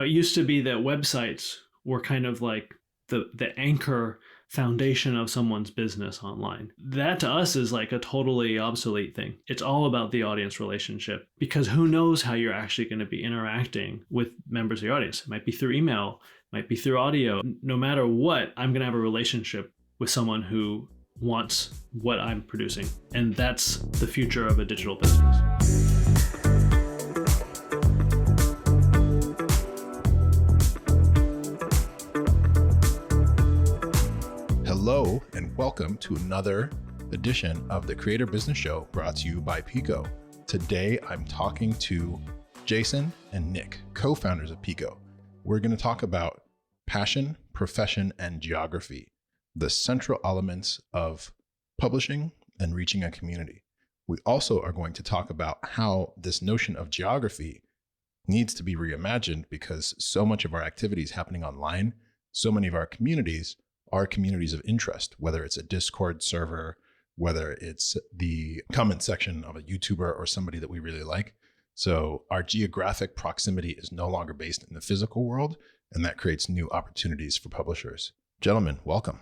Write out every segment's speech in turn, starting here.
It used to be that websites were kind of like the anchor foundation of someone's business online. That to us is like a totally obsolete thing. It's all about the audience relationship, because who knows how you're actually going to be interacting with members of your audience. It might be through email, might be through audio. No matter what, I'm going to have a relationship with someone who wants what I'm producing. And that's the future of a digital business. Hello and welcome to another edition of the Creator Business Show brought to you by Pico. Today, I'm talking to Jason and Nick, co-founders of Pico. We're going to talk about passion, profession, and geography, the central elements of publishing and reaching a community. We also are going to talk about how this notion of geography needs to be reimagined because so much of our activity is happening online. So many of our communities are communities of interest, whether it's a Discord server, whether it's the comment section of a YouTuber or somebody that we really like. So our geographic proximity is no longer based in the physical world, and that creates new opportunities for publishers. Gentlemen, welcome.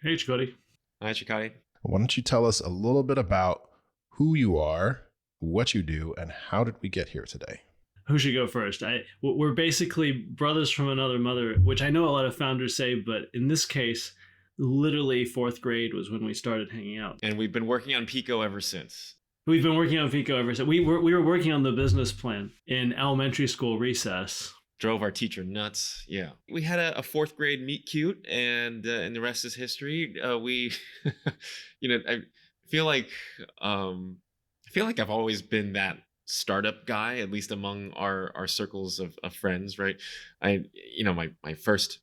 Hey, Chikoti. Hi, Chikoti. Why don't you tell us a little bit about who you are, what you do, and how did we get here today? Who should go first? We're basically brothers from another mother, which I know a lot of founders say, but in this case, literally fourth grade was when we started hanging out. And we've been working on Pico ever since. We've been working on Pico ever since. We were working on the business plan in elementary school recess. Drove our teacher nuts. Yeah. We had a fourth grade meet cute, and the rest is history. We, I feel like I've always been that startup guy, at least among our circles of friends, right? My first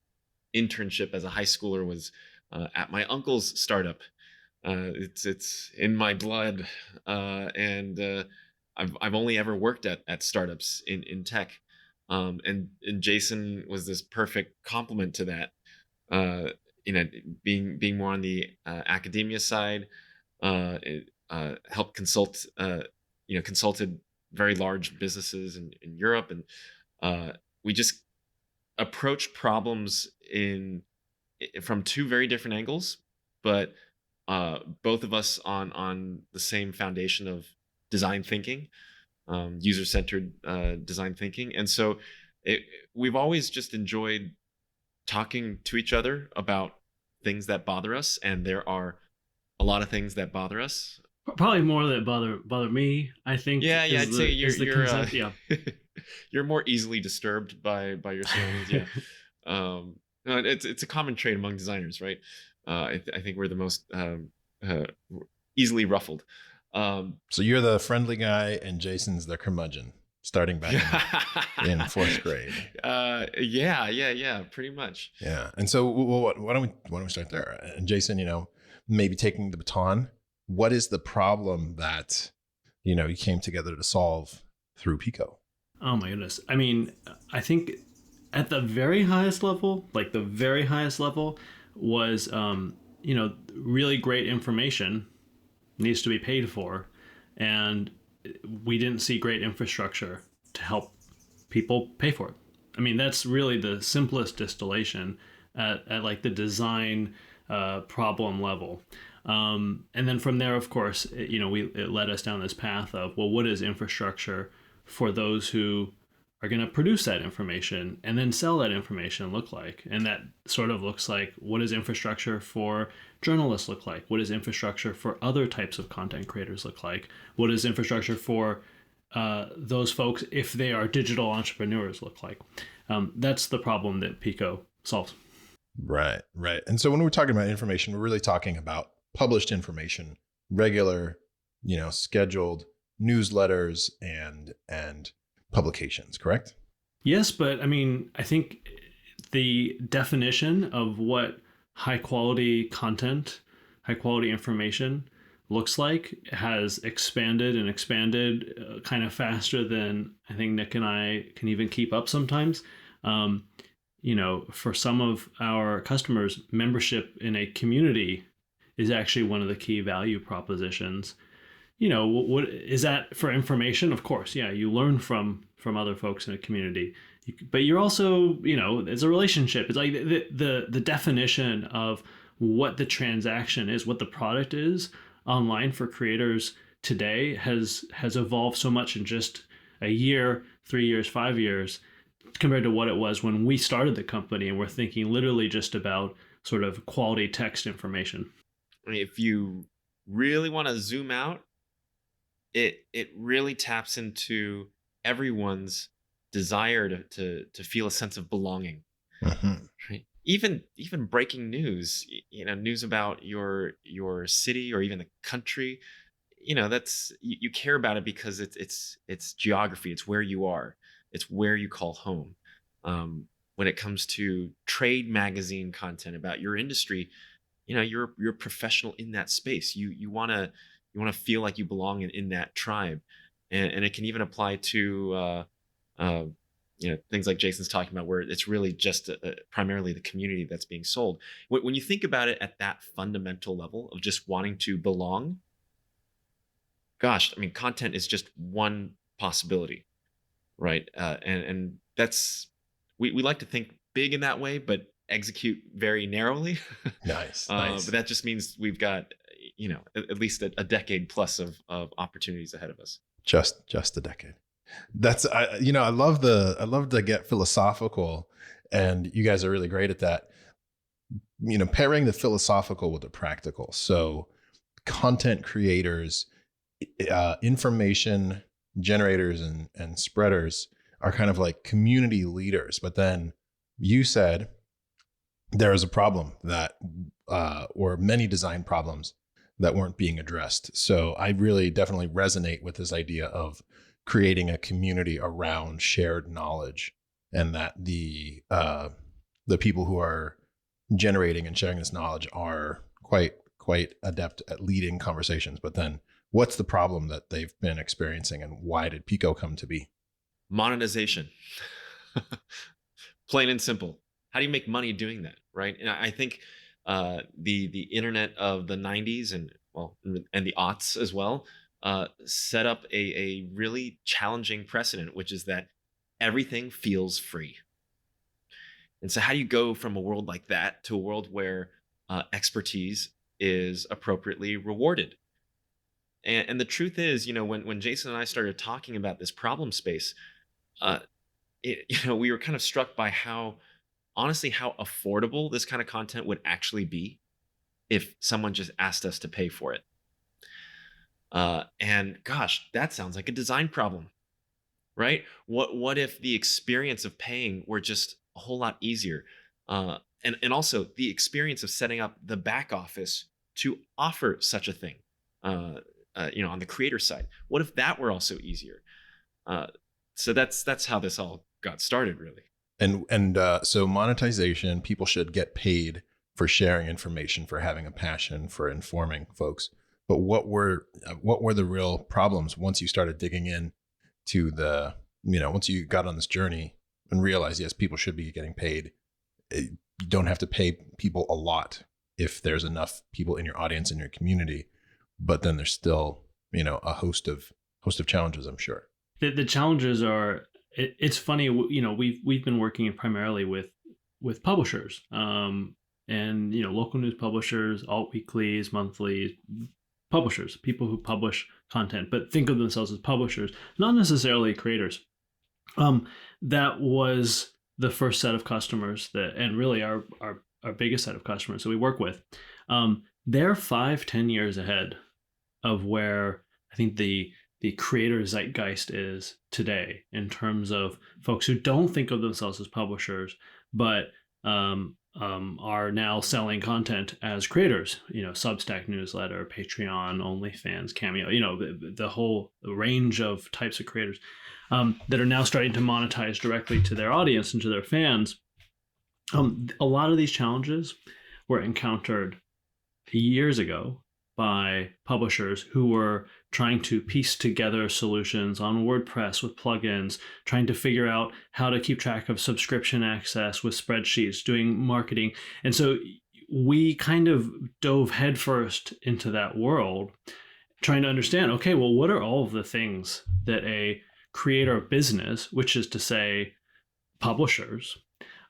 internship as a high schooler was at my uncle's startup. It's in my blood, and I've only ever worked at startups in tech, and Jason was this perfect complement to that. Being more on the academia side, helped consulted very large businesses in Europe, and we just approach problems from two very different angles, but both of us on the same foundation of design thinking, user-centered design thinking. And so we've always just enjoyed talking to each other about things that bother us, and there are a lot of things that bother us. Probably more that bother me, I think. Yeah, I'd say yeah. You're more easily disturbed by your surroundings. Yeah, no, it's a common trait among designers, right? I think we're the most easily ruffled. So you're the friendly guy, and Jason's the curmudgeon, starting back in fourth grade. Yeah, pretty much. Yeah, and so why don't we start there? And Jason, maybe taking the baton. What is the problem that, you came together to solve through Pico? Oh my goodness. I mean, I think at the very highest level, was, really great information needs to be paid for. And we didn't see great infrastructure to help people pay for it. I mean, that's really the simplest distillation at like the design problem level. And then from there, of course, it led us down this path of, well, what is infrastructure for those who are going to produce that information and then sell that information look like? And that sort of looks like, what does infrastructure for journalists look like? What does infrastructure for other types of content creators look like? What does infrastructure for those folks, if they are digital entrepreneurs, look like? That's the problem that Pico solves. Right. And so when we're talking about information, we're really talking about published information, regular, scheduled newsletters and publications, correct? Yes, but I mean, I think the definition of what high quality content, high quality information looks like has expanded kind of faster than I think Nick and I can even keep up sometimes. For some of our customers, membership in a community is actually one of the key value propositions. What is that for information? Of course, yeah, you learn from other folks in a community. But you're also, it's a relationship. It's like the definition of what the transaction is, what the product is online for creators today has evolved so much in just a year, 3 years, 5 years, compared to what it was when we started the company and we're thinking literally just about sort of quality text information. I mean, if you really want to zoom out, it really taps into everyone's desire to feel a sense of belonging. Mhm. Right? Even breaking news, news about your city or even the country, that's you care about it because it's geography, it's where you are, it's where you call home. When it comes to trade magazine content about your industry, you're a professional in that space. You want to feel like you belong in that tribe, and it can even apply to uh, things like Jason's talking about, where it's really just primarily the community that's being sold. When you think about it at that fundamental level of just wanting to belong, gosh, I mean, content is just one possibility, right? And that's we like to think big in that way, but execute very narrowly. Nice. But that just means we've got at least a decade plus of opportunities ahead of us. Just a decade. That's I love to get philosophical, and you guys are really great at that. Pairing the philosophical with the practical. So content creators, information generators and spreaders are kind of like community leaders. But then you said there is a problem that, or many design problems that weren't being addressed. So I really definitely resonate with this idea of creating a community around shared knowledge, and that the people who are generating and sharing this knowledge are quite adept at leading conversations. But then what's the problem that they've been experiencing, and why did Pico come to be? Monetization. Plain and simple. How do you make money doing that, right? And I think the internet of the 90s and the aughts as well set up a really challenging precedent, which is that everything feels free. And so how do you go from a world like that to a world where expertise is appropriately rewarded? And the truth is, when Jason and I started talking about this problem space, we were kind of struck by how affordable this kind of content would actually be if someone just asked us to pay for it. And gosh, that sounds like a design problem, right? What if the experience of paying were just a whole lot easier? And also the experience of setting up the back office to offer such a thing, on the creator side. What if that were also easier? So that's how this all got started, really. And so monetization, people should get paid for sharing information, for having a passion, for informing folks. But what were the real problems once you started digging in to once you got on this journey and realized, yes, people should be getting paid. You don't have to pay people a lot if there's enough people in your audience, in your community. But then there's still, a host of challenges, I'm sure. The challenges are, it's funny, we've been working primarily with publishers, and local news publishers, alt weeklies, monthlies, publishers, people who publish content, but think of themselves as publishers, not necessarily creators. That was the first set of customers and really our biggest set of customers that we work with. They're 5-10 years ahead of where I think the creator zeitgeist is today, in terms of folks who don't think of themselves as publishers, but are now selling content as creators. Substack newsletter, Patreon, OnlyFans, Cameo. The whole range of types of creators that are now starting to monetize directly to their audience and to their fans. A lot of these challenges were encountered years ago by publishers who were trying to piece together solutions on WordPress with plugins, trying to figure out how to keep track of subscription access with spreadsheets, doing marketing. And so we kind of dove headfirst into that world, trying to understand, okay, well, what are all of the things that a creator business, which is to say publishers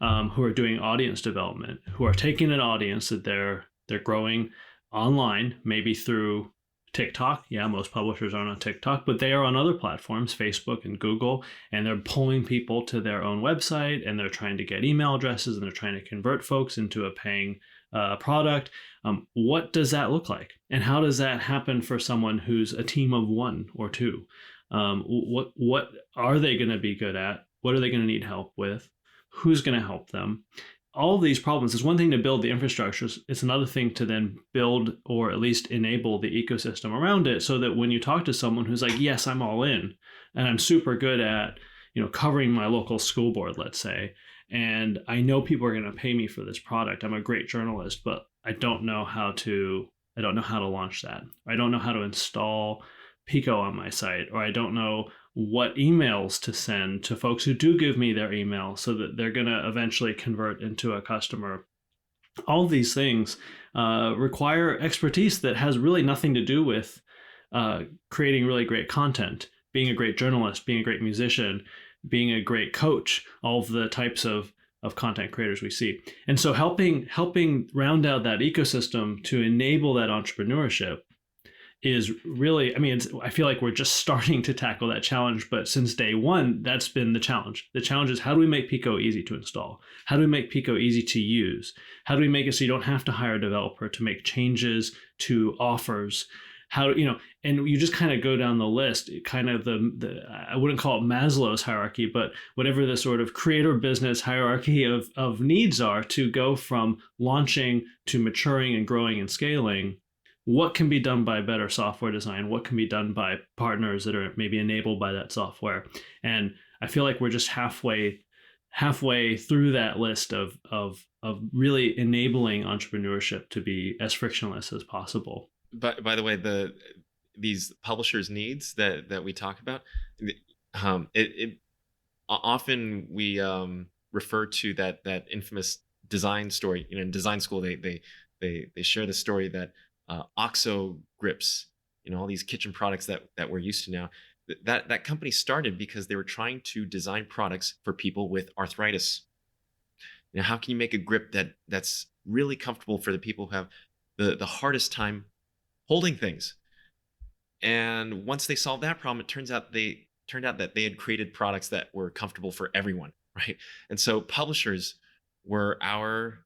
who are doing audience development, who are taking an audience that they're growing online, maybe through TikTok. Yeah, most publishers aren't on TikTok, but they are on other platforms, Facebook and Google, and they're pulling people to their own website, and they're trying to get email addresses, and they're trying to convert folks into a paying product. What does that look like? And how does that happen for someone who's a team of one or two? What are they going to be good at? What are they going to need help with? Who's going to help them? All of these problems, it's one thing to build the infrastructure. It's another thing to then build or at least enable the ecosystem around it, so that when you talk to someone who's like, yes, I'm all in and I'm super good at, covering my local school board, let's say, and I know people are going to pay me for this product. I'm a great journalist, but I don't know how to launch that. I don't know how to install Pico on my site, or I don't know what emails to send to folks who do give me their email so that they're going to eventually convert into a customer. All of these things require expertise that has really nothing to do with creating really great content, being a great journalist, being a great musician, being a great coach, all of the types of content creators we see. And so helping round out that ecosystem to enable that entrepreneurship is really, I feel like we're just starting to tackle that challenge, but since day one, that's been the challenge. The challenge is, how do we make Pico easy to install? How do we make Pico easy to use? How do we make it so you don't have to hire a developer to make changes to offers? And you just kind of go down the list, kind of the I wouldn't call it Maslow's hierarchy, but whatever the sort of creator business hierarchy of needs are, to go from launching to maturing and growing and scaling. What can be done by better software design? What can be done by partners that are maybe enabled by that software? And I feel like we're just halfway through that list of really enabling entrepreneurship to be as frictionless as possible. But by the way, these publishers' needs that we talk about, it often we refer to that infamous design story. In design school, they share the story that OXO grips, all these kitchen products that we're used to now, that company started because they were trying to design products for people with arthritis. How can you make a grip that's really comfortable for the people who have the hardest time holding things? And once they solved that problem, it turned out that they had created products that were comfortable for everyone, right? And so publishers were our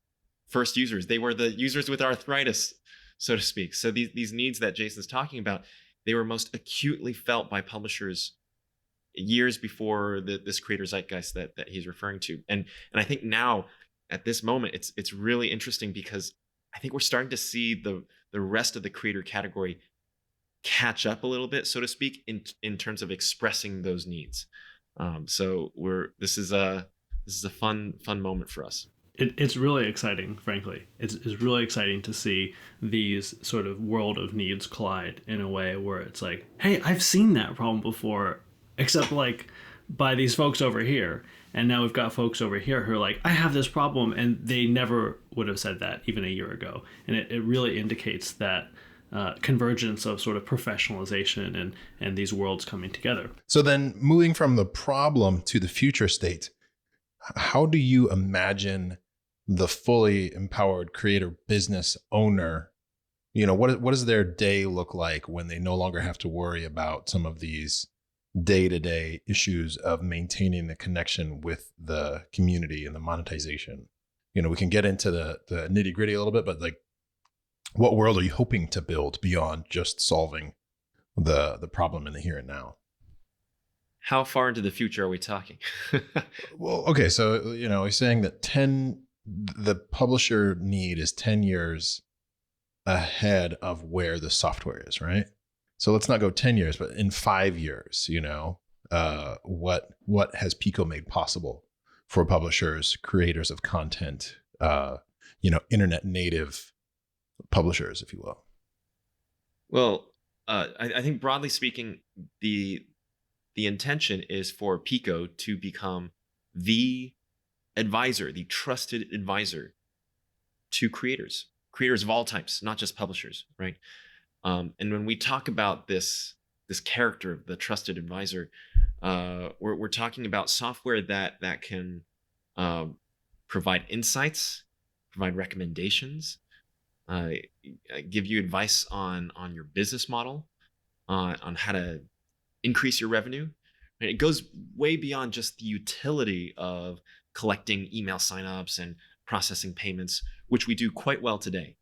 first users. They were the users with arthritis, so to speak. So these needs that Jason's talking about, they were most acutely felt by publishers years before this creator zeitgeist that he's referring to. And I think now at this moment, it's really interesting, because I think we're starting to see the rest of the creator category catch up a little bit, so to speak, in terms of expressing those needs. So this is a fun moment for us. It's really exciting, frankly. It's really exciting to see these sort of world of needs collide in a way where it's like, hey, I've seen that problem before, except like by these folks over here. And now we've got folks over here who are like, I have this problem, and they never would have said that even a year ago. And it really indicates that convergence of sort of professionalization and these worlds coming together. So then, moving from the problem to the future state, how do you imagine the fully empowered creator business owner, what does their day look like when they no longer have to worry about some of these day-to-day issues of maintaining the connection with the community and the monetization? We can get into the nitty-gritty a little bit, but like, what world are you hoping to build beyond just solving the problem in the here and now? How far into the future are we talking? Well, okay, so he's saying that the publisher need is 10 years ahead of where the software is, right? So let's not go 10 years, but in 5 years, what has Pico made possible for publishers, creators of content, internet native publishers, if you will? Well, I think broadly speaking, the intention is for Pico to become the advisor, the trusted advisor to creators of all types, not just publishers, right? And when we talk about this character, the trusted advisor, we're talking about software that can provide insights, provide recommendations, uh, give you advice on your business model, on how to increase your revenue. Right? It goes way beyond just the utility of collecting email signups and processing payments, which we do quite well today.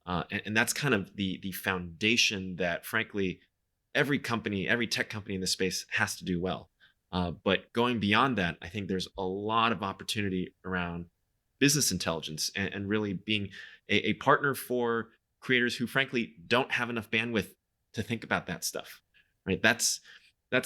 And that's kind of the foundation that, frankly, every company, every tech company in this space has to do well. But going beyond that, I think there's a lot of opportunity around business intelligence and really being a partner for creators who, frankly, don't have enough bandwidth to think about that stuff. Right? That's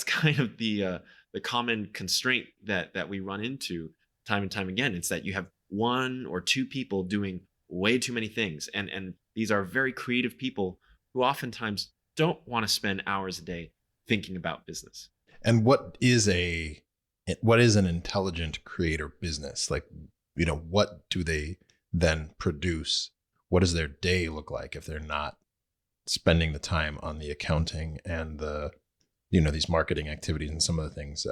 kind of the common constraint that we run into time and time again. It's that you have one or two people doing way too many things, and these are very creative people who oftentimes don't want to spend hours a day thinking about business. And what is an intelligent creator business? Like, what do they then produce? What does their day look like if they're not spending the time on the accounting and the, these marketing activities and some of the things,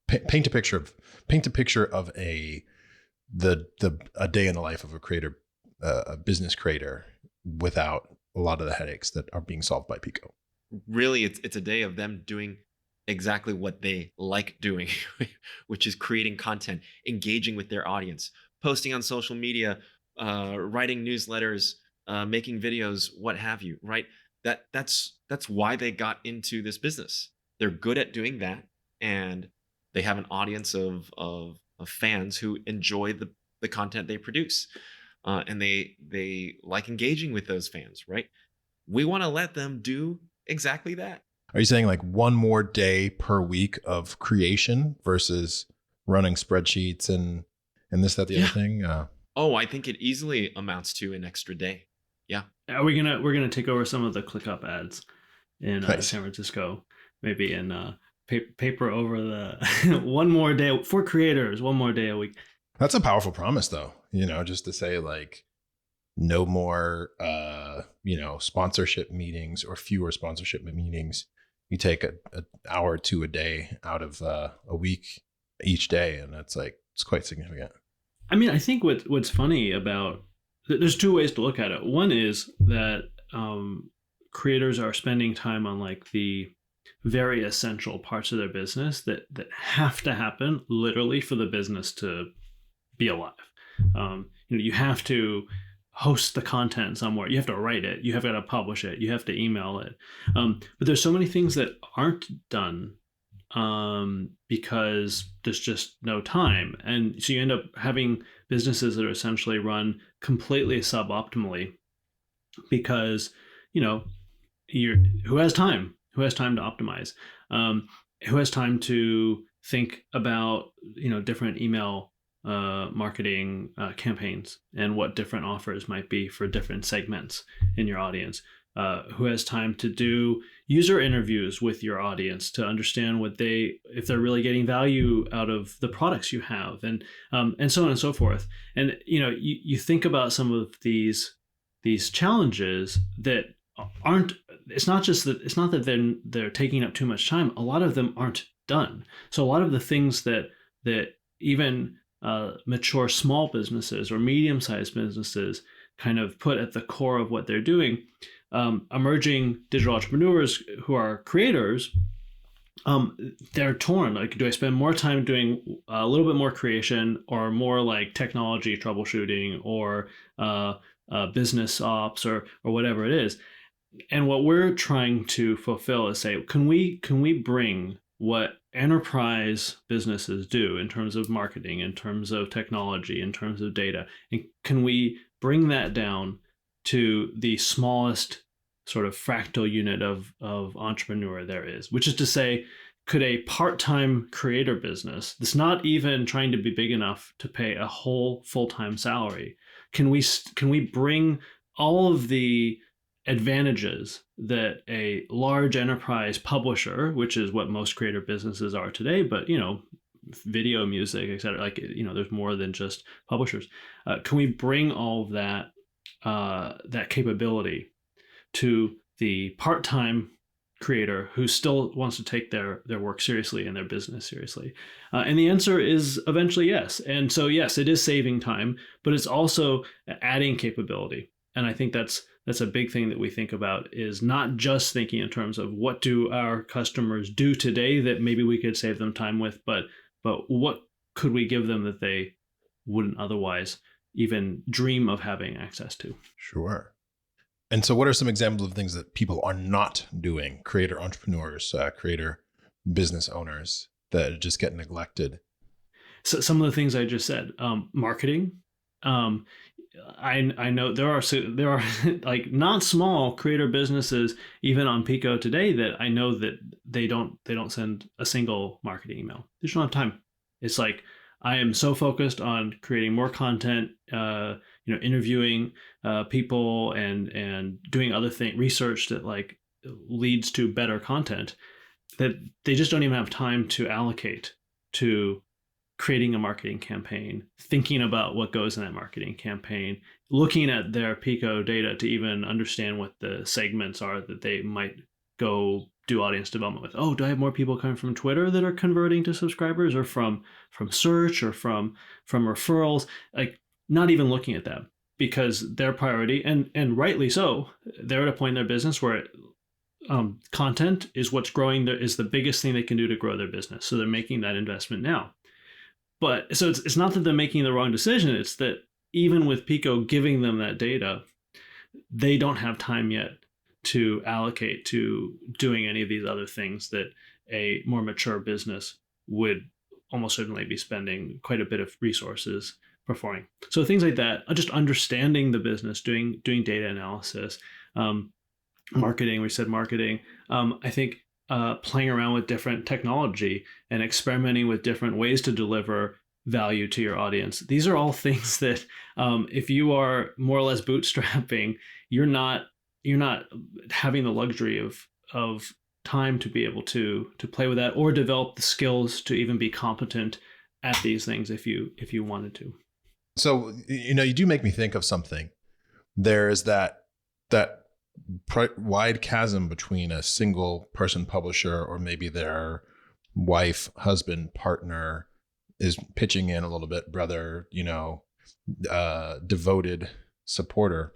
paint a picture of a day in the life of a creator, a business creator, without a lot of the headaches that are being solved by Pico. Really, it's a day of them doing exactly what they like doing, which is creating content, engaging with their audience, posting on social media, writing newsletters, making videos, what have you, right? That's why they got into this business. They're good at doing that, and they have an audience of fans who enjoy the content they produce, and they like engaging with those fans, right? We want to let them do exactly that. Are you saying like one more day per week of creation versus running spreadsheets and this, that, the other thing? Oh, I think it easily amounts to an extra day. Yeah. We're gonna take over some of the ClickUp ads in Nice. San Francisco, maybe in paper over the one more day for creators, one more day a week. That's a powerful promise, though. Just to say like no more, sponsorship meetings or fewer sponsorship meetings. You take an hour or two a day out of a week each day, and it's quite significant. I mean, I think what's funny about, there's two ways to look at it. One is that creators are spending time on like the very essential parts of their business that have to happen literally for the business to be alive. You have to host the content somewhere. You have to write it. You have got to publish it. You have to email it. But there's so many things that aren't done because there's just no time. And so you end up having businesses that are essentially run completely suboptimally because, who has time? Who has time to optimize? Who has time to think about, different email marketing campaigns and what different offers might be for different segments in your audience? Who has time to do user interviews with your audience to understand if they're really getting value out of the products you have, and so on and so forth. And you think about some of these challenges that aren't. It's not that they're taking up too much time. A lot of them aren't done. So a lot of the things that even mature small businesses or medium-sized businesses kind of put at the core of what they're doing, emerging digital entrepreneurs who are creators, they're torn. Like, do I spend more time doing a little bit more creation or more like technology troubleshooting or business ops or whatever it is? And what we're trying to fulfill is say, can we bring what enterprise businesses do in terms of marketing, in terms of technology, in terms of data, and can we bring that down to the smallest sort of fractal unit of entrepreneur there is, which is to say, could a part-time creator business that's not even trying to be big enough to pay a whole full-time salary, can we bring all of the advantages that a large enterprise publisher, which is what most creator businesses are today, but video, music, etc., like there's more than just publishers. Can we bring all of that capability to the part-time creator who still wants to take their work seriously and their business seriously? And the answer is eventually yes. And so yes, it is saving time, but it's also adding capability. And I think that's a big thing that we think about, is not just thinking in terms of what do our customers do today that maybe we could save them time with, but what could we give them that they wouldn't otherwise even dream of having access to. Sure. And so what are some examples of things that people are not doing, creator entrepreneurs, creator business owners, that just get neglected? So some of the things I just said, marketing. I know there are like not small creator businesses even on Pico today that I know that they don't send a single marketing email. They just don't have time. It's like, I am so focused on creating more content, interviewing people and doing other research that like leads to better content, that they just don't even have time to allocate to creating a marketing campaign, thinking about what goes in that marketing campaign, looking at their Pico data to even understand what the segments are that they might go do audience development with. Oh, do I have more people coming from Twitter that are converting to subscribers, or from search, or from referrals? Like, not even looking at that, because their priority, and rightly so, they're at a point in their business where content is what's growing, is the biggest thing they can do to grow their business. So they're making that investment now. But so it's not that they're making the wrong decision. It's that even with Pico giving them that data, they don't have time yet to allocate to doing any of these other things that a more mature business would almost certainly be spending quite a bit of resources performing. So things like that, just understanding the business, doing data analysis, marketing. We said marketing. I think playing around with different technology and experimenting with different ways to deliver value to your audience. These are all things that if you are more or less bootstrapping, you're not having the luxury of time to be able to play with that or develop the skills to even be competent at these things if you wanted to. So, you do make me think of something. There is that wide chasm between a single person publisher, or maybe their wife, husband, partner is pitching in a little bit, brother, devoted supporter.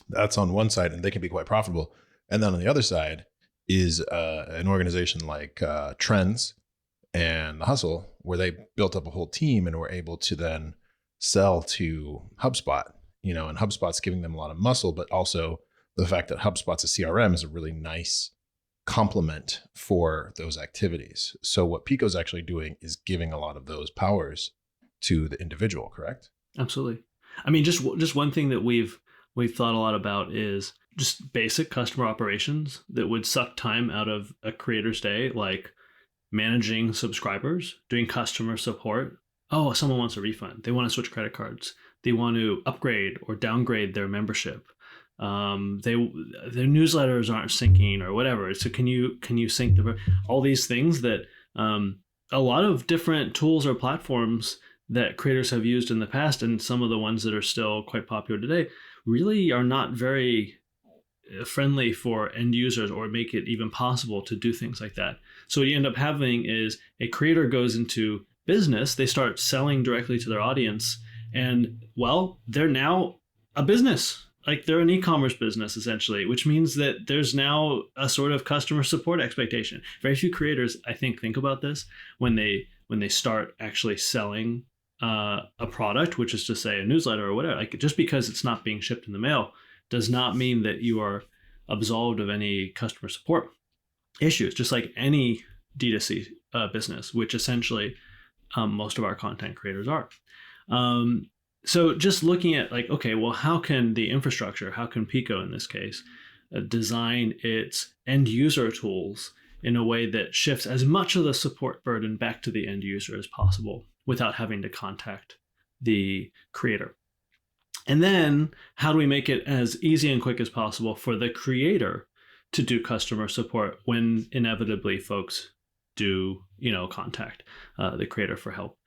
That's on one side, and they can be quite profitable. And then on the other side is an organization like Trends and The Hustle, where they built up a whole team and were able to then sell to HubSpot, and HubSpot's giving them a lot of muscle, but also the fact that HubSpot's a CRM is a really nice complement for those activities. So what Pico's actually doing is giving a lot of those powers to the individual, correct? Absolutely. I mean, just one thing that we've thought a lot about is just basic customer operations that would suck time out of a creator's day, like managing subscribers, doing customer support. Oh, someone wants a refund. They want to switch credit cards. They want to upgrade or downgrade their membership. Their newsletters aren't syncing or whatever. So can you sync all these things that a lot of different tools or platforms that creators have used in the past, and some of the ones that are still quite popular today, really are not very friendly for end users or make it even possible to do things like that. So what you end up having is a creator goes into business, they start selling directly to their audience, and well, they're now a business. Like, they're an e-commerce business essentially, which means that there's now a sort of customer support expectation. Very few creators, I think about this when they start actually selling a product, which is to say a newsletter or whatever. Like, just because it's not being shipped in the mail does not mean that you are absolved of any customer support issues, just like any D2C business, which essentially most of our content creators are. So just looking at like, okay, well, how can the infrastructure, how can Pico in this case, design its end user tools in a way that shifts as much of the support burden back to the end user as possible without having to contact the creator? And then how do we make it as easy and quick as possible for the creator to do customer support when inevitably folks do, contact the creator for help?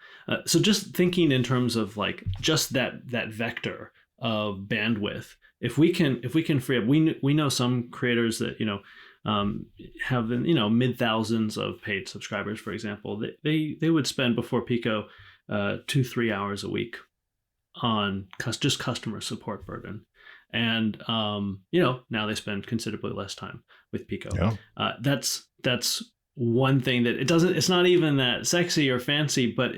So just thinking in terms of like just that vector of bandwidth, if we can free up, we know some creators that have mid thousands of paid subscribers, for example, they would spend before Pico 2-3 hours a week on just customer support burden. And now they spend considerably less time with Pico. Yeah. That's one thing that it's not even that sexy or fancy, but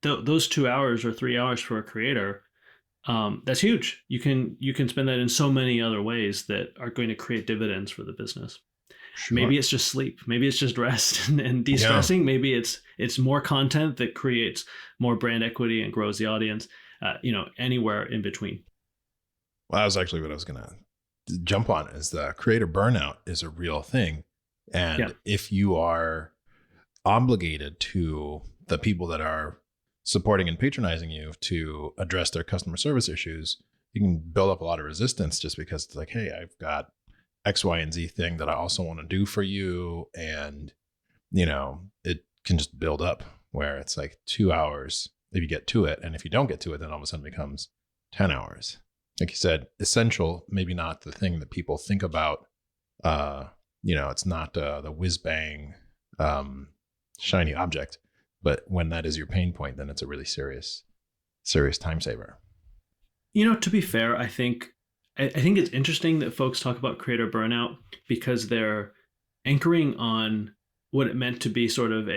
those 2 hours or 3 hours for a creator, that's huge. You can spend that in so many other ways that are going to create dividends for the business. Sure. Maybe it's just sleep. Maybe it's just rest and de-stressing. Yeah. Maybe it's more content that creates more brand equity and grows the audience. Anywhere in between. Well, that was actually what I was going to jump on, is the creator burnout is a real thing. And if you are obligated to the people that are supporting and patronizing you to address their customer service issues, you can build up a lot of resistance just because it's like, hey, I've got X, Y, and Z thing that I also want to do for you. And, it can just build up where it's like 2 hours if you get to it. And if you don't get to it, then all of a sudden it becomes 10 hours. Like you said, essential, maybe not the thing that people think about. It's not the whiz bang, shiny object, but when that is your pain point, then it's a really serious time saver. To be fair, I think it's interesting that folks talk about creator burnout because they're anchoring on what it meant to be sort of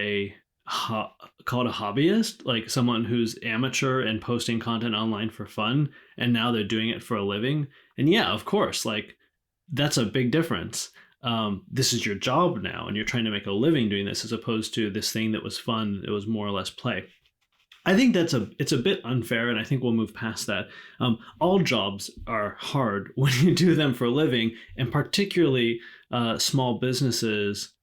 called a hobbyist, like someone who's amateur and posting content online for fun, and now they're doing it for a living. And yeah, of course, like that's a big difference. This is your job now, and you're trying to make a living doing this, as opposed to this thing that was fun, it was more or less play. I think it's a bit unfair, and I think we'll move past that. All jobs are hard when you do them for a living, and particularly small businesses.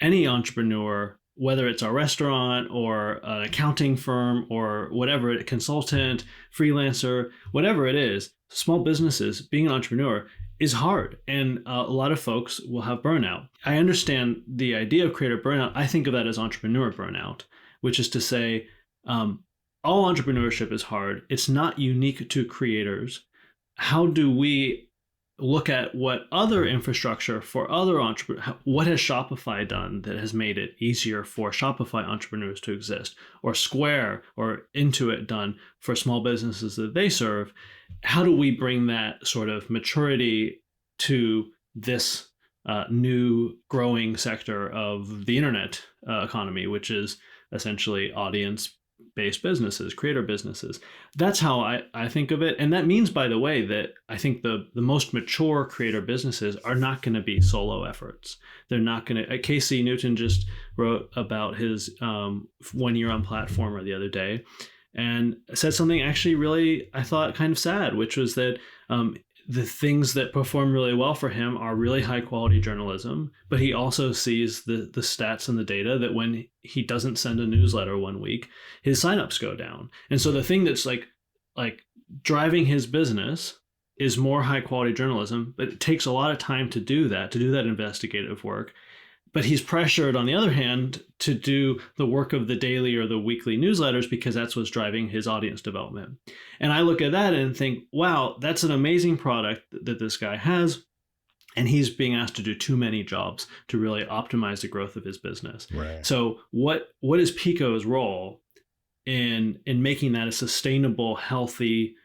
Any entrepreneur, whether it's a restaurant or an accounting firm or whatever, a consultant, freelancer, whatever it is, small businesses, being an entrepreneur is hard. And a lot of folks will have burnout. I understand the idea of creator burnout. I think of that as entrepreneur burnout, which is to say, all entrepreneurship is hard. It's not unique to creators. How do we look at what other infrastructure for other entrepreneurs, what has Shopify done that has made it easier for Shopify entrepreneurs to exist, or Square or Intuit done for small businesses that they serve? How do we bring that sort of maturity to this new growing sector of the internet economy, which is essentially audience-based businesses, creator businesses? That's how I think of it. And that means, by the way, that I think the most mature creator businesses are not going to be solo efforts. They're not going to... Casey Newton just wrote about his 1 year on Platformer the other day and said something actually really, I thought, kind of sad, which was that the things that perform really well for him are really high quality journalism, but he also sees the stats and the data that when he doesn't send a newsletter 1 week, his signups go down. And so the thing that's like driving his business is more high quality journalism, but it takes a lot of time to do that investigative work. But he's pressured, on the other hand, to do the work of the daily or the weekly newsletters because that's what's driving his audience development. And I look at that and think, wow, that's an amazing product that this guy has. And he's being asked to do too many jobs to really optimize the growth of his business. Right. So what is Pico's role in making that a sustainable, healthy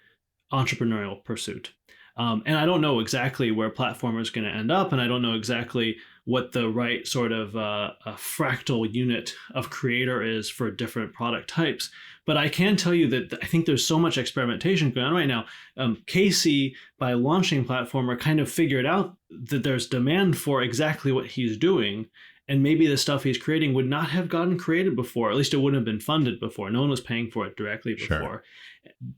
entrepreneurial pursuit? And I don't know exactly where Platformer is going to end up, and I don't know exactly what the right sort of a fractal unit of creator is for different product types. But I can tell you that I think there's so much experimentation going on right now. Casey, by launching Platformer, kind of figured out that there's demand for exactly what he's doing. And maybe the stuff he's creating would not have gotten created before. At least it wouldn't have been funded before. No one was paying for it directly before. Sure.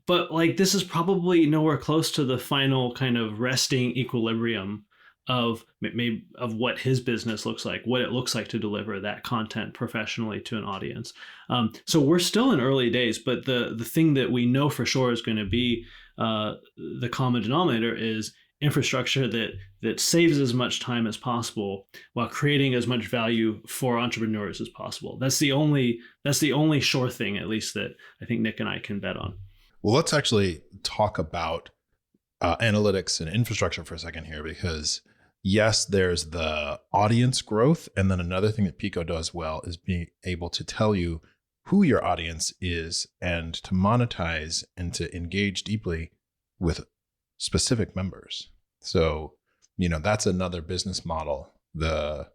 But this is probably nowhere close to the final kind of resting equilibrium of what his business looks like, what it looks like to deliver that content professionally to an audience. So we're still in early days, but the thing that we know for sure is going to be the common denominator is infrastructure that saves as much time as possible while creating as much value for entrepreneurs as possible. That's the only sure thing, at least, that I think Nick and I can bet on. Well, let's actually talk about analytics and infrastructure for a second here, because yes, there's the audience growth. And then another thing that Pico does well is being able to tell you who your audience is and to monetize and to engage deeply with specific members. So, that's another business model, the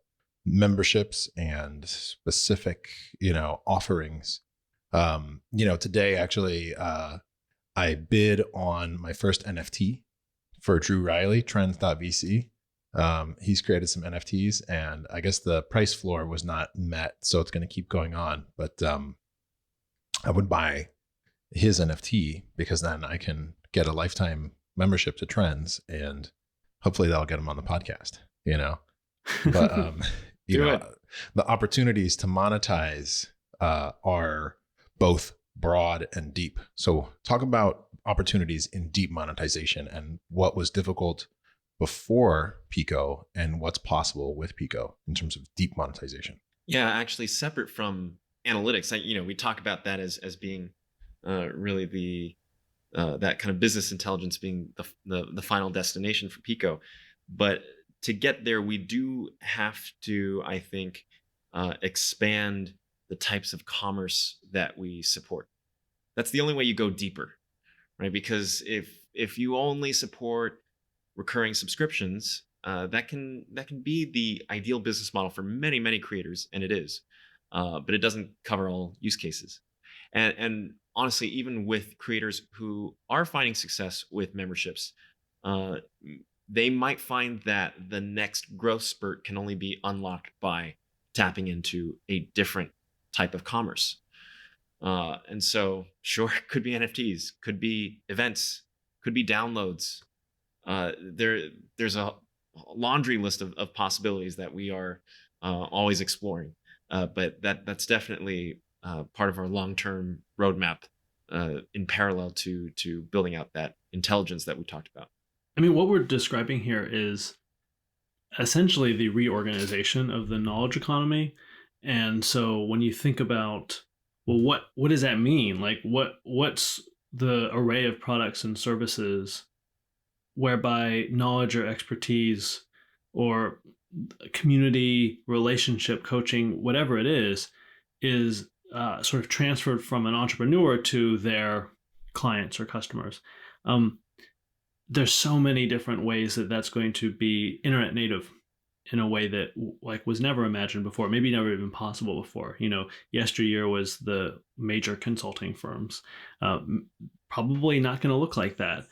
memberships and specific, offerings. Today actually, I bid on my first NFT for Drew Riley, Trends.vc. He's created some NFTs, and I guess the price floor was not met, so it's going to keep going on. But I would buy his NFT because then I can get a lifetime membership to Trends, and hopefully that'll get him on the podcast. But the opportunities to monetize are both broad and deep. So talk about opportunities in deep monetization and what was difficult before Pico and what's possible with Pico in terms of deep monetization. Yeah, actually separate from analytics, we talk about that as being really the that kind of business intelligence being the final destination for Pico. But to get there, we do have to, I think, expand the types of commerce that we support. That's the only way you go deeper, right? Because if you only support recurring subscriptions, that can be the ideal business model for many creators, and it is, but it doesn't cover all use cases. And honestly, even with creators who are finding success with memberships, they might find that the next growth spurt can only be unlocked by tapping into a different type of commerce. And so, sure, it could be NFTs, could be events, could be downloads. There's a laundry list of possibilities that we are always exploring. But that's definitely part of our long-term roadmap in parallel to building out that intelligence that we talked about. I mean, what we're describing here is essentially the reorganization of the knowledge economy. And so when you think about, well, what does that mean? Like what's the array of products and services whereby knowledge or expertise or community relationship coaching, whatever it is sort of transferred from an entrepreneur to their clients or customers. There's so many different ways that that's going to be internet native in a way that was never imagined before, maybe never even possible before. Yesteryear was the major consulting firms. Probably not going to look like that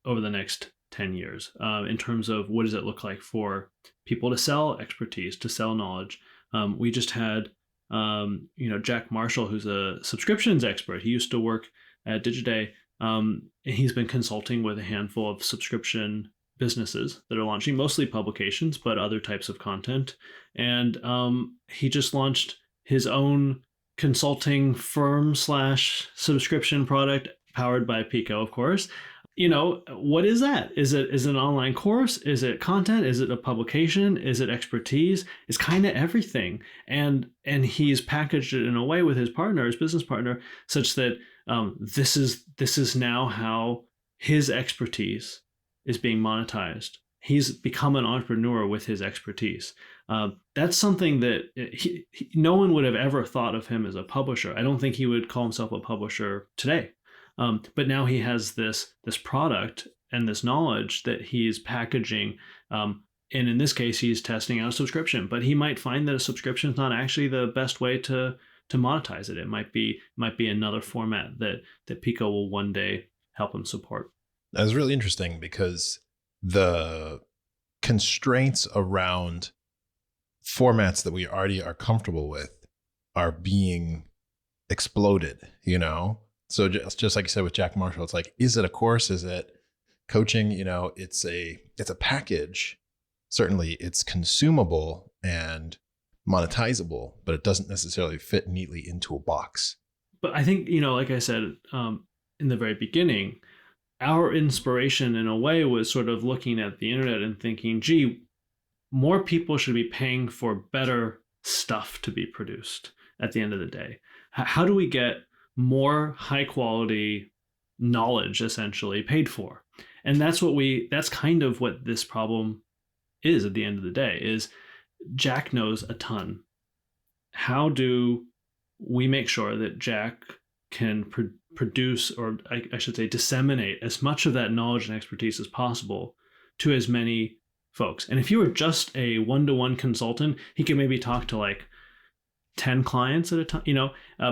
over the next 10 years in terms of what does it look like for people to sell expertise, to sell knowledge. We just had, Jack Marshall, who's a subscriptions expert. He used to work at Digiday. And he's been consulting with a handful of subscription businesses that are launching, mostly publications, but other types of content. And he just launched his own consulting firm / subscription product powered by Pico, of course. What is that? Is it an online course? Is it content? Is it a publication? Is it expertise? It's kind of everything. And he's packaged it in a way with his business partner, such that this is now how his expertise is being monetized. He's become an entrepreneur with his expertise. That's something that no one would have ever thought of him as a publisher. I don't think he would call himself a publisher today. But now he has this product and this knowledge that he's packaging. And in this case, he's testing out a subscription. But he might find that a subscription is not actually the best way to monetize it. It might be another format that Pico will one day help him support. That's really interesting because the constraints around formats that we already are comfortable with are being exploded, So just like you said with Jack Marshall, it's like, is it a course? Is it coaching? It's a package. Certainly it's consumable and monetizable, but it doesn't necessarily fit neatly into a box. But I think, like I said in the very beginning, our inspiration in a way was sort of looking at the internet and thinking, gee, more people should be paying for better stuff to be produced at the end of the day. How do we get more high quality knowledge essentially paid for? And that's kind of what this problem is at the end of the day is Jack knows a ton. How do we make sure that Jack can produce, or I should say disseminate, as much of that knowledge and expertise as possible to as many folks? And if you were just a one-to-one consultant, he could maybe talk to like 10 clients at a time,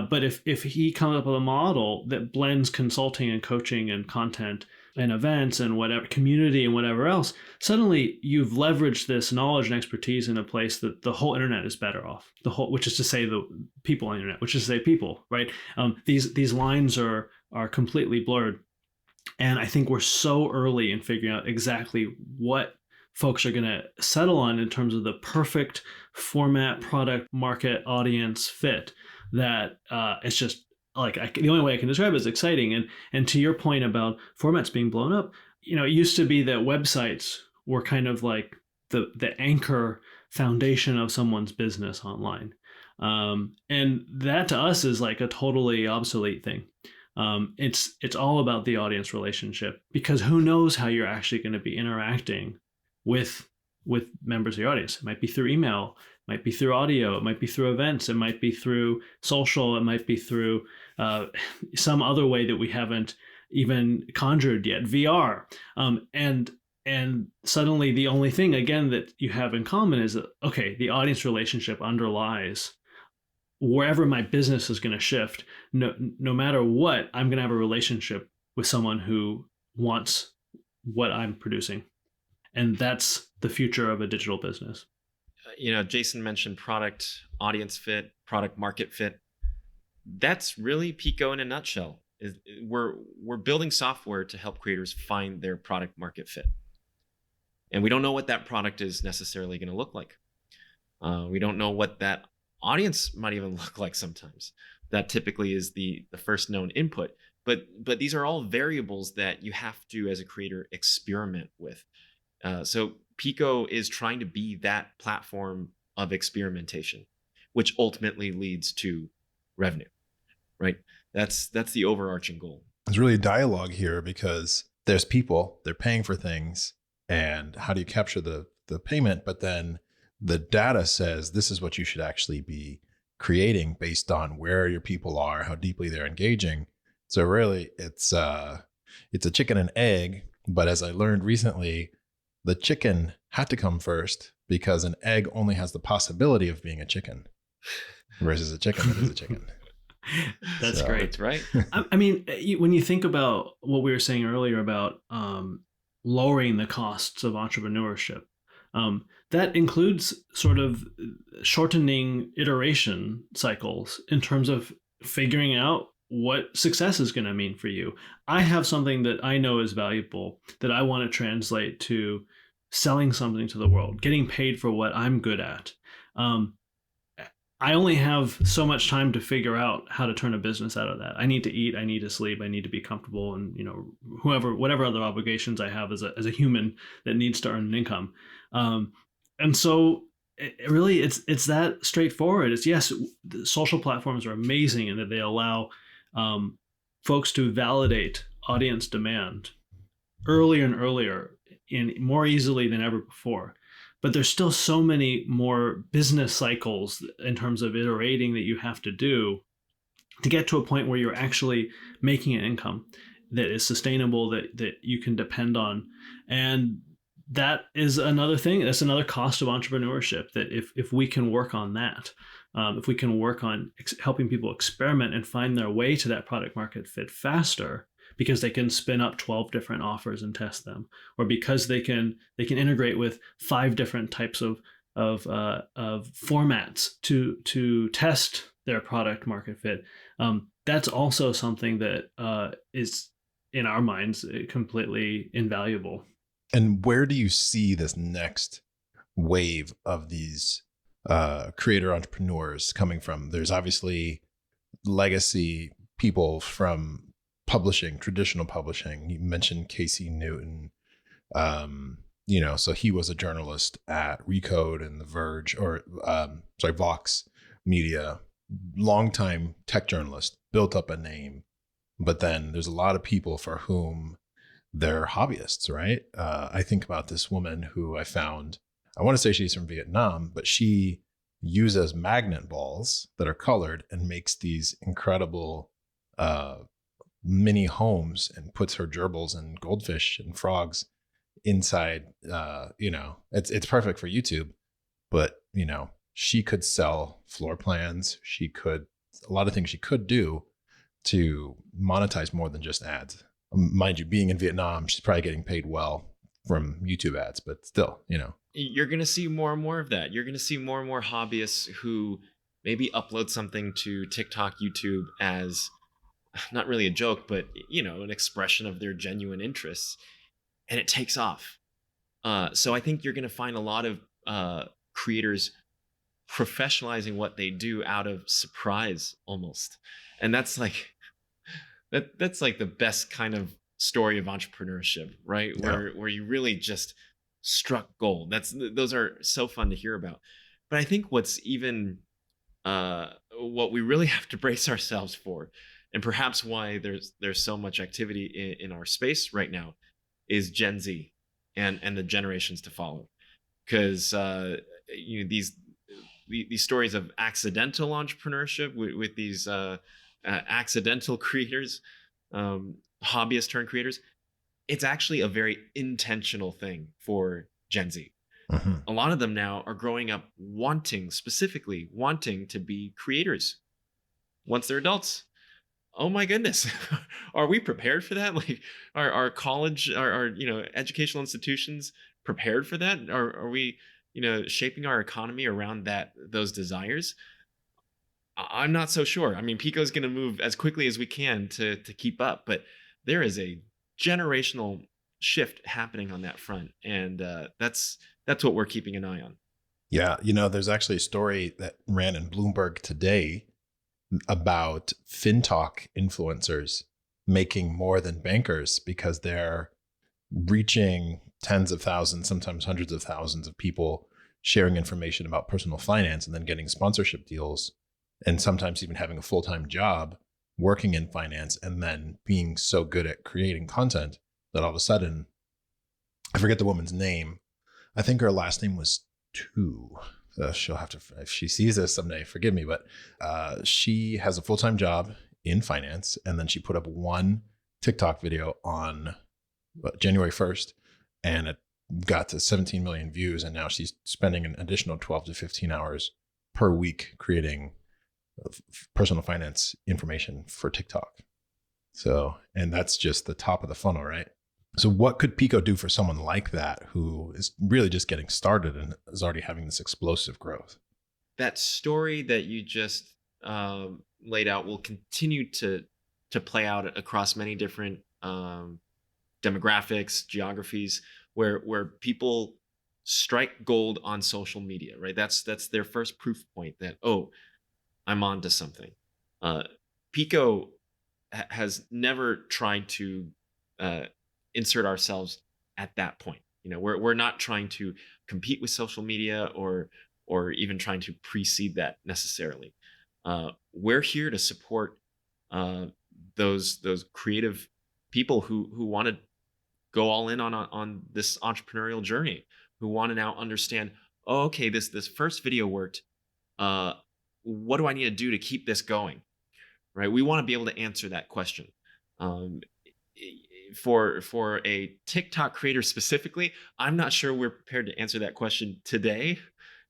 but if he comes up with a model that blends consulting and coaching and content and events and whatever, community and whatever else, suddenly you've leveraged this knowledge and expertise in a place that the whole internet is better off. Which is to say the people on the internet, which is to say people, right? These lines are completely blurred. And I think we're so early in figuring out exactly what folks are going to settle on in terms of the perfect format, product, market, audience fit, that it's just like the only way I can describe it is exciting. And to your point about formats being blown up, it used to be that websites were kind of like the anchor foundation of someone's business online. And that to us is like a totally obsolete thing. It's all about the audience relationship, because who knows how you're actually going to be interacting with members of your audience. It might be through email, it might be through audio, it might be through events, it might be through social, it might be through some other way that we haven't even conjured yet, VR. And suddenly the only thing, again, that you have in common is that, okay, the audience relationship underlies wherever my business is going to shift. No matter what, I'm going to have a relationship with someone who wants what I'm producing. And that's the future of a digital business. Jason mentioned product audience fit, product market fit. That's really Pico in a nutshell. We're building software to help creators find their product market fit. And we don't know what that product is necessarily going to look like. We don't know what that audience might even look like sometimes. That typically is the first known input. But these are all variables that you have to, as a creator, experiment with. So Pico is trying to be that platform of experimentation, which ultimately leads to revenue, right? That's the overarching goal. There's really a dialogue here, because there's people, they're paying for things, and how do you capture the payment? But then the data says this is what you should actually be creating based on where your people are, how deeply they're engaging. So really it's a chicken and egg. But as I learned recently, the chicken had to come first, because an egg only has the possibility of being a chicken versus a chicken that is a chicken. That's great. Right. I mean, when you think about what we were saying earlier about lowering the costs of entrepreneurship, that includes sort of shortening iteration cycles in terms of figuring out what success is going to mean for you. I have something that I know is valuable that I want to translate to selling something to the world, getting paid for what I'm good at. I only have so much time to figure out how to turn a business out of that. I need to eat, I need to sleep, I need to be comfortable, and whatever other obligations I have as a human that needs to earn an income. And so it's that straightforward. It's, yes, the social platforms are amazing in that they allow folks to validate audience demand earlier and earlier, and more easily than ever before. But there's still so many more business cycles in terms of iterating that you have to do to get to a point where you're actually making an income that is sustainable, that you can depend on. And that is another thing. That's another cost of entrepreneurship, that if we can work on that, if we can work on helping people experiment and find their way to that product market fit faster, because they can spin up 12 different offers and test them, or because they can integrate with 5 different types of formats to test their product market fit. That's also something that is, in our minds, completely invaluable. And where do you see this next wave of these creator entrepreneurs coming from? There's obviously legacy people from publishing, traditional publishing. You mentioned Casey Newton. So he was a journalist at Recode and The Verge, Vox Media, longtime tech journalist, built up a name. But then there's a lot of people for whom they're hobbyists, right? I think about this woman who I found I want to say she's from Vietnam, but she uses magnet balls that are colored and makes these incredible mini homes and puts her gerbils and goldfish and frogs inside. It's perfect for YouTube, but she could sell floor plans. A lot of things she could do to monetize more than just ads. Mind you, being in Vietnam, she's probably getting paid well from YouTube ads, but still, You're going to see more and more of that. You're going to see more and more hobbyists who maybe upload something to TikTok, YouTube as not really a joke, but an expression of their genuine interests, and it takes off. So I think you're going to find a lot of creators professionalizing what they do out of surprise almost, and that's like the best kind of story of entrepreneurship, right? Yeah. Where you really just struck gold. Those are so fun to hear about. But I think what's even what we really have to brace ourselves for, and perhaps why there's so much activity in our space right now, is Gen Z and the generations to follow. Because these stories of accidental entrepreneurship with these accidental creators, hobbyists turned creators, it's actually a very intentional thing for Gen Z. Mm-hmm. A lot of them now are growing up specifically wanting to be creators once they're adults. Oh my goodness. Are we prepared for that? Like, our college, our educational institutions prepared for that? Are we, shaping our economy around those desires? I'm not so sure. I mean, Pico's going to move as quickly as we can to keep up, but there is a generational shift happening on that front, and that's what we're keeping an eye on. Yeah, there's actually a story that ran in Bloomberg today about Fintoc influencers making more than bankers because they're reaching tens of thousands, sometimes hundreds of thousands of people, sharing information about personal finance and then getting sponsorship deals, and sometimes even having a full-time job working in finance, and then being so good at creating content that all of a sudden, I forget the woman's name. I think her last name was Tu. She'll have to, if she sees this someday, forgive me, but she has a full-time job in finance, and then she put up one TikTok video on January 1st, and it got to 17 million views, and now she's spending an additional 12 to 15 hours per week creating personal finance information for TikTok. So, and that's just the top of the funnel, right? So what could Pico do for someone like that who is really just getting started and is already having this explosive growth? That story that you just laid out will continue to play out across many different demographics, geographies, where people strike gold on social media, right? That's their first proof point that, oh, I'm onto something. Pico has never tried to insert ourselves at that point. We're not trying to compete with social media or even trying to precede that necessarily. We're here to support those creative people who want to go all in on this entrepreneurial journey, who want to now understand, oh, okay, this first video worked. What do I need to do to keep this going? Right? We want to be able to answer that question. For a TikTok creator specifically, I'm not sure we're prepared to answer that question today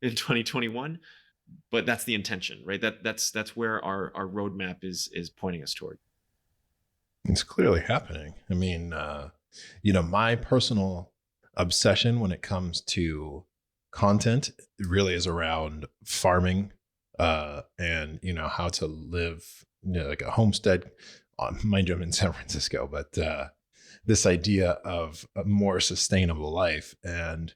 in 2021, but that's the intention, right? That's where our roadmap is pointing us toward. It's clearly happening. I mean, my personal obsession when it comes to content really is around farming, and how to live, like a homestead. Mind you, I'm in San Francisco, but this idea of a more sustainable life. And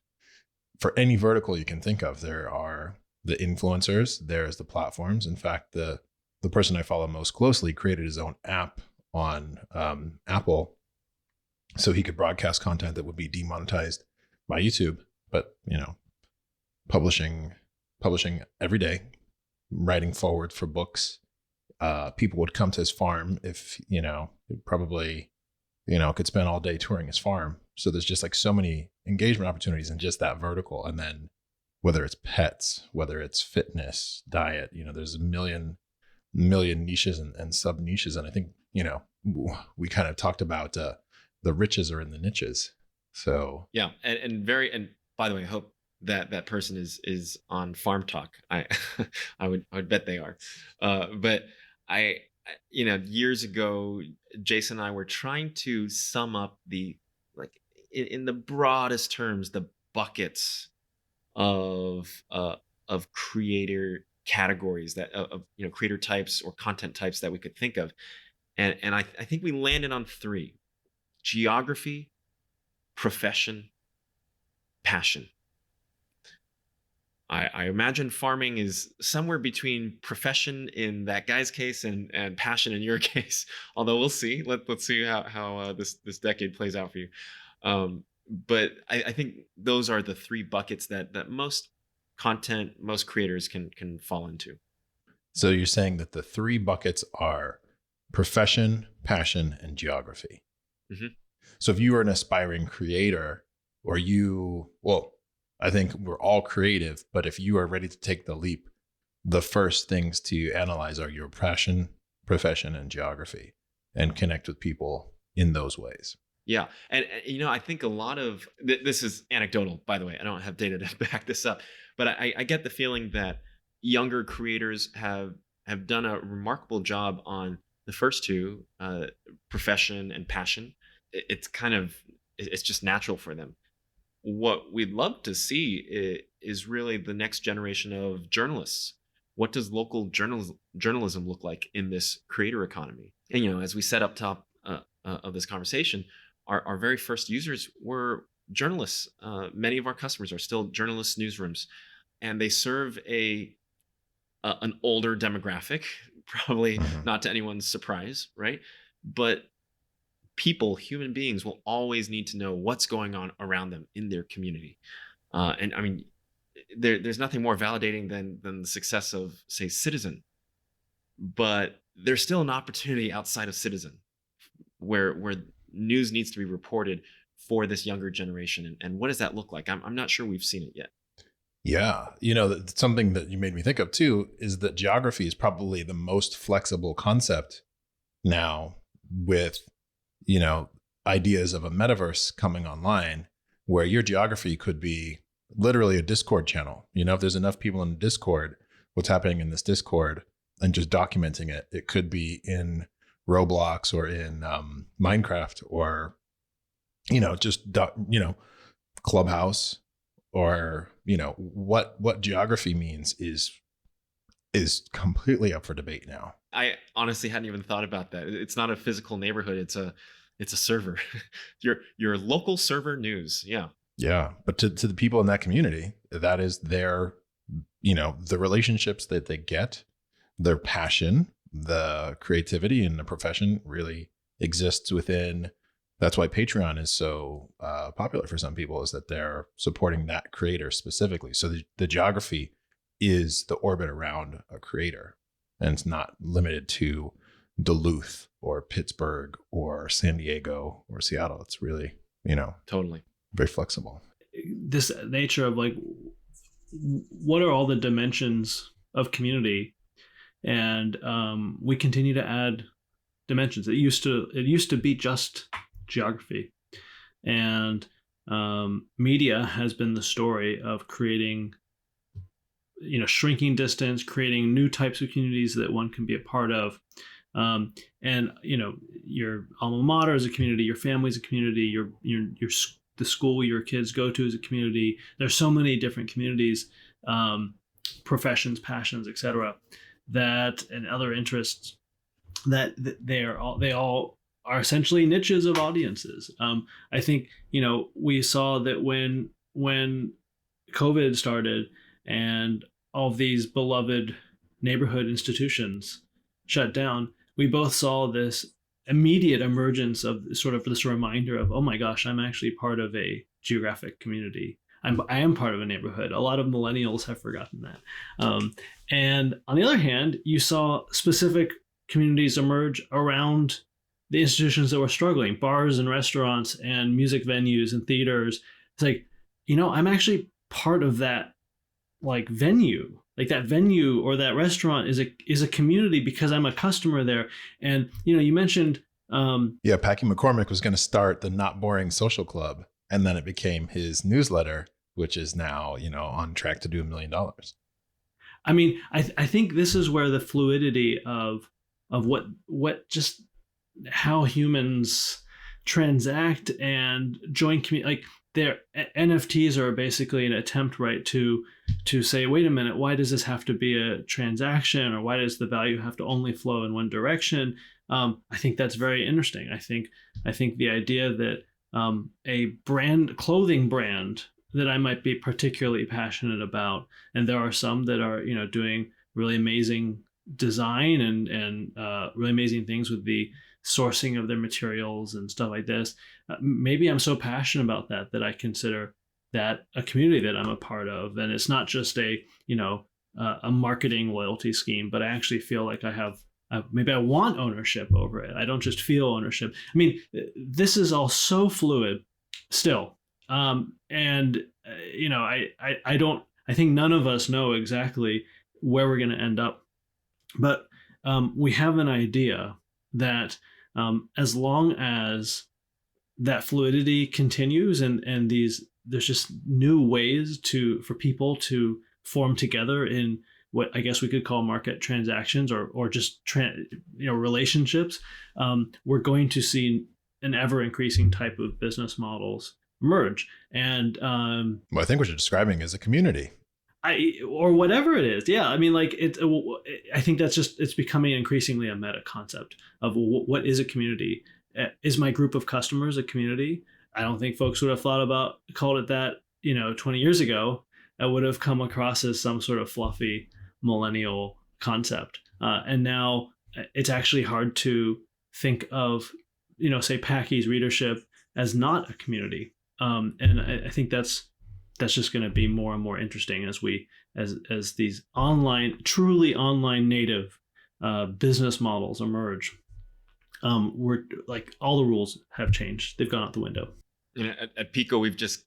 for any vertical you can think of, there are the influencers, there's the platforms. In fact, the person I follow most closely created his own app on Apple, so he could broadcast content that would be demonetized by YouTube, but publishing every day, writing forward for books. People would come to his farm if probably could spend all day touring his farm. So there's just like so many engagement opportunities in just that vertical. And then whether it's pets, whether it's fitness, diet, there's a million niches and sub niches. And I think, we kind of talked about the riches are in the niches. So yeah. And by the way, I hope that person is on Farm Talk. I I would bet they are. But years ago, Jason and I were trying to sum up the, like, in the broadest terms, the buckets of creator categories of creator types or content types that we could think of. And I think we landed on 3: geography, profession, passion. I imagine farming is somewhere between profession in that guy's case and passion in your case. Although we'll see. Let's see how this decade plays out for you. But I think those are the 3 buckets that most content, most creators can fall into. So you're saying that the 3 buckets are profession, passion, and geography. Mm-hmm. So if you were an aspiring creator, or I think we're all creative, but if you are ready to take the leap, the first things to analyze are your passion, profession, and geography, and connect with people in those ways. Yeah. And, I think a lot of this is anecdotal, by the way. I don't have data to back this up, but I get the feeling that younger creators have done a remarkable job on the first 2, profession and passion. It's just natural for them. What we'd love to see is really the next generation of journalists. What does local journalism look like in this creator economy? And, as we set up top of this conversation, our very first users were journalists. Many of our customers are still journalists' newsrooms, and they serve an older demographic, probably not to anyone's surprise, right? But human beings will always need to know what's going on around them in their community. And I mean, there's nothing more validating than the success of, say, Citizen. But there's still an opportunity outside of Citizen where news needs to be reported for this younger generation. And what does that look like? I'm not sure we've seen it yet. Yeah. Something that you made me think of too is that geography is probably the most flexible concept now, with, ideas of a metaverse coming online, where your geography could be literally a Discord channel. If there's enough people in Discord, what's happening in this Discord, and just documenting it. It could be in Roblox or in Minecraft, or, Clubhouse, or, what geography means is completely up for debate now. I honestly hadn't even thought about that. It's not a physical neighborhood. It's a server. your local server news. Yeah. Yeah. But to the people in that community, that is their, the relationships that they get, their passion, the creativity, and the profession really exists within. That's why Patreon is so popular for some people, is that they're supporting that creator specifically. So the geography is the orbit around a creator, and it's not limited to Duluth or Pittsburgh or San Diego or Seattle. It's really, totally very flexible. This nature of, like, what are all the dimensions of community? And we continue to add dimensions. It used to be just geography, and media has been the story of creating, shrinking distance, creating new types of communities that one can be a part of. And your alma mater is a community, your family is a community, the school your kids go to is a community. There's so many different communities, professions, passions, etc., that, and other interests, that they all are essentially niches of audiences. I think, we saw that when COVID started and all of these beloved neighborhood institutions shut down, we both saw this immediate emergence of sort of this reminder of, oh my gosh, I'm actually part of a geographic community. I am part of a neighborhood. A lot of millennials have forgotten that. And on the other hand, you saw specific communities emerge around the institutions that were struggling, bars and restaurants and music venues and theaters. It's like, I'm actually part of that like venue, like that venue or that restaurant is a community because I'm a customer there. And you mentioned Yeah, Packy McCormick was going to start the Not Boring Social Club, and then it became his newsletter, which is now, on track to do $1 million. I mean, I think this is where the fluidity of what just how humans transact and join community, like their NFTs are basically an attempt, right, to say, wait a minute, why does this have to be a transaction, or why does the value have to only flow in one direction? I think that's very interesting. I think the idea that a clothing brand that I might be particularly passionate about, and there are some that are doing really amazing design and really amazing things with the sourcing of their materials and stuff like this. Maybe I'm so passionate about that I consider that a community that I'm a part of, and it's not just a marketing loyalty scheme, but I actually feel like I have. Maybe I want ownership over it. I don't just feel ownership. I mean, this is all so fluid still. And I don't, I think none of us know exactly where we're going to end up, but we have an idea that as long as that fluidity continues and there's just new ways for people to form together in what I guess we could call market transactions or just relationships, we're going to see an ever increasing type of business models emerge. And well, I think what you're describing is a community. Or whatever it is. Yeah. I mean, like I think it's becoming increasingly a meta concept of what is a community. Is my group of customers a community? I don't think folks would have called it that, 20 years ago. It would have come across as some sort of fluffy millennial concept. And now it's actually hard to think of, say Packy's readership as not a community. And I think that's just going to be more and more interesting as these truly online native business models emerge. We're like, all the rules have changed. They've gone out the window. At Pico, we've just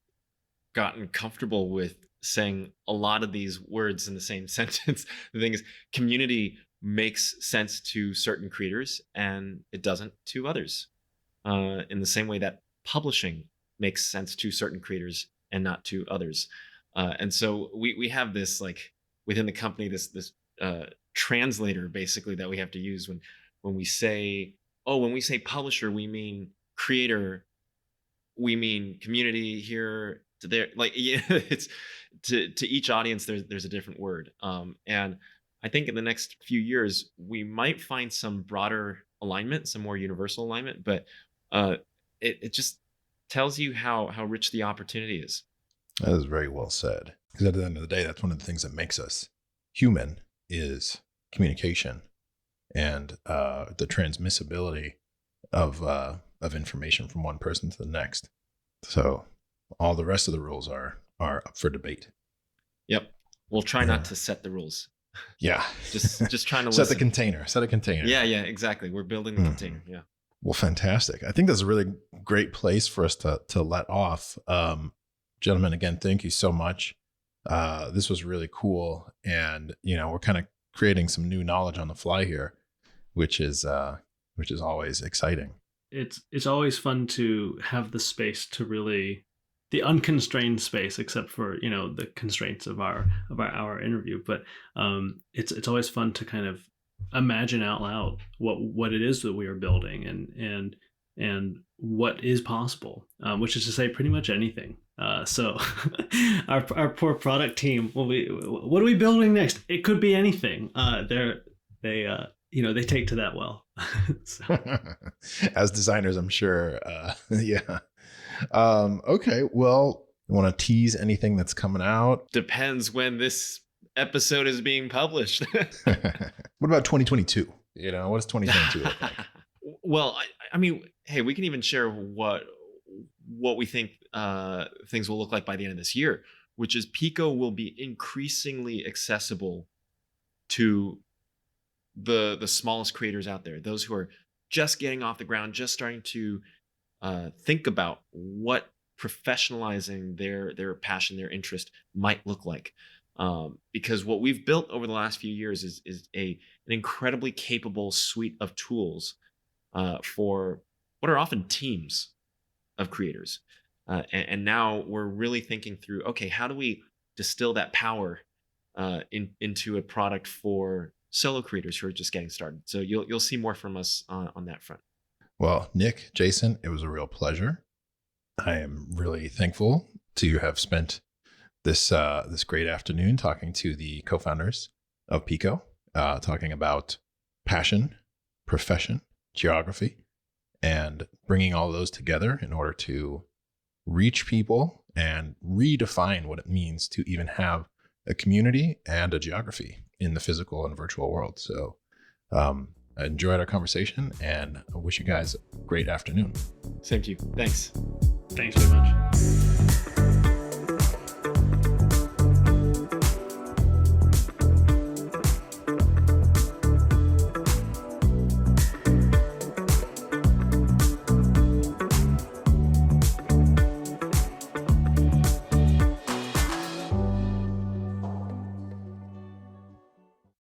gotten comfortable with saying a lot of these words in the same sentence. The thing is, community makes sense to certain creators and it doesn't to others. In the same way that publishing makes sense to certain creators and not to others. And so we have this, like, within the company, this translator basically that we have to use when we say publisher, we mean creator, we mean community here to there. Like, it's to each audience there's a different word. And I think in the next few years we might find some broader alignment, some more universal alignment, but it just tells you how rich the opportunity is. That is very well said. Because at the end of the day, that's one of the things that makes us human is communication and the transmissibility of information from one person to the next. So all the rest of the rules are up for debate. Yep. We'll try not to set the rules. Yeah. just trying to set a container. Yeah, exactly. We're building the container. Yeah. Well, fantastic. I think that's a really great place for us to let off. Gentlemen, again, thank you so much. This was really cool. And, we're kind of creating some new knowledge on the fly here, which is always exciting. It's always fun to have the space to really, the unconstrained space, except for, the constraints of our interview. But it's always fun to kind of imagine out loud what it is that we are building and what is possible, which is to say pretty much anything. So our poor product team, what are we building next? It could be anything. They take to that well. So. As designers, I'm sure. Yeah. Okay. Well, you want to tease anything that's coming out? Depends when this episode is being published. What about 2022? What does 2022 look like? Well, I mean, hey, we can even share what we think things will look like by the end of this year, which is Pico will be increasingly accessible to the smallest creators out there, those who are just getting off the ground, just starting to think about what professionalizing their passion, their interest might look like. Because what we've built over the last few years is an incredibly capable suite of tools for what are often teams of creators. And now we're really thinking through, okay, how do we distill that power into a product for solo creators who are just getting started? So you'll see more from us on that front. Well, Nick, Jason, it was a real pleasure. I am really thankful to have spent this great afternoon talking to the co-founders of Pico, talking about passion, profession, geography, and bringing all those together in order to reach people and redefine what it means to even have a community and a geography in the physical and virtual world. So I enjoyed our conversation, and I wish you guys a great afternoon. Same to you. Thanks. Thanks very much.